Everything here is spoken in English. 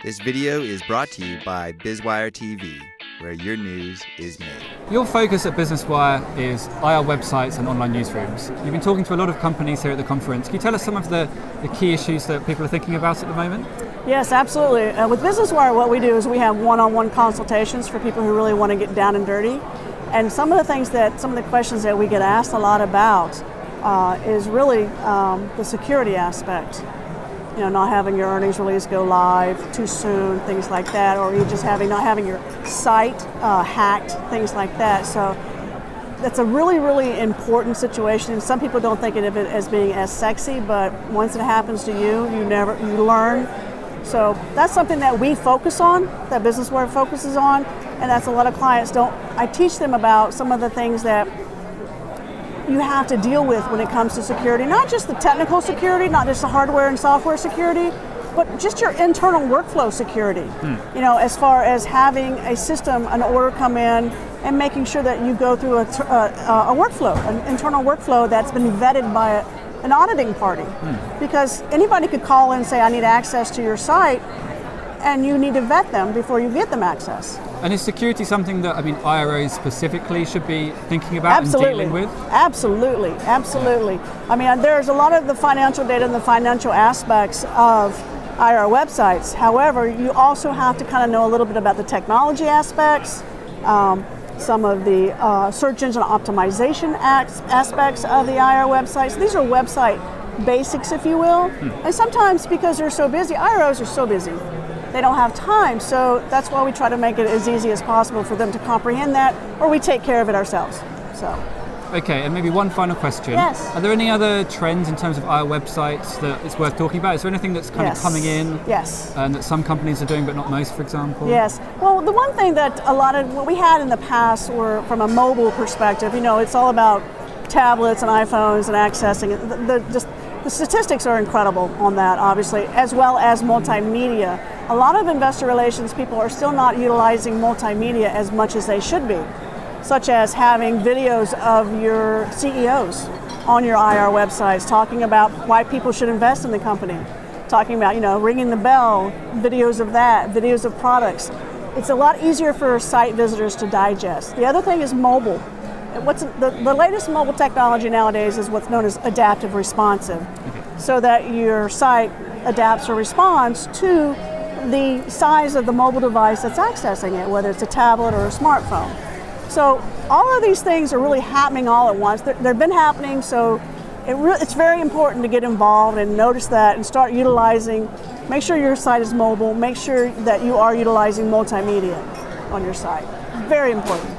This video is brought to you by BizWire TV, where your news is made. Your focus at BusinessWire is IR websites and online newsrooms. You've been talking to a lot of companies here at the conference. Can you tell us some of the key issues that people are thinking about at the moment? Yes, absolutely. With BusinessWire, what we do is we have one-on-one consultations for people who really want to get down and dirty. And some of the questions that we get asked a lot about is really the security aspect. You know, not having your earnings release go live too soon, things like that, or you just not having your site hacked, things like that. So that's a really, really important situation. Some people don't think of it as being as sexy, but once it happens to you, you learn. So that's something that we focus on, that BusinessWire focuses on, and that's a lot of clients don't. I teach them about some of the things that you have to deal with when it comes to security, not just the technical security, not just the hardware and software security, but just your internal workflow security. You know, as far as having a system, an order come in, and making sure that you go through a workflow, an internal workflow that's been vetted by an auditing party. Because anybody could call in and say, I need access to your site, and you need to vet them before you get them access. And is security something that, IROs specifically should be thinking about and dealing with? Absolutely, absolutely. There's a lot of the financial data and the financial aspects of IRO websites. However, you also have to kind of know a little bit about the technology aspects, some of the search engine optimization aspects of the IRO websites. These are website basics, if you will. And sometimes because they're so busy, IROs are so busy, they don't have time, so that's why we try to make it as easy as possible for them to comprehend that, or we take care of it ourselves. Okay, and maybe one final question. Yes. Are there any other trends in terms of IR websites that it's worth talking about? Is there anything that's kind of coming in? Yes. And that some companies are doing but not most, for example? Yes. Well, the one thing that what we had in the past were, from a mobile perspective, it's all about tablets and iPhones and accessing it. The statistics are incredible on that, obviously, as well as multimedia. A lot of investor relations people are still not utilizing multimedia as much as they should be, such as having videos of your CEOs on your IR websites, talking about why people should invest in the company, talking about, ringing the bell, videos of that, videos of products. It's a lot easier for site visitors to digest. The other thing is mobile. The latest mobile technology nowadays is what's known as adaptive responsive, so that your site adapts or responds to the size of the mobile device that's accessing it, whether it's a tablet or a smartphone. So all of these things are really happening all at once. They've been happening, so it's very important to get involved and notice that and start utilizing. Make sure your site is mobile. Make sure that you are utilizing multimedia on your site. Very important.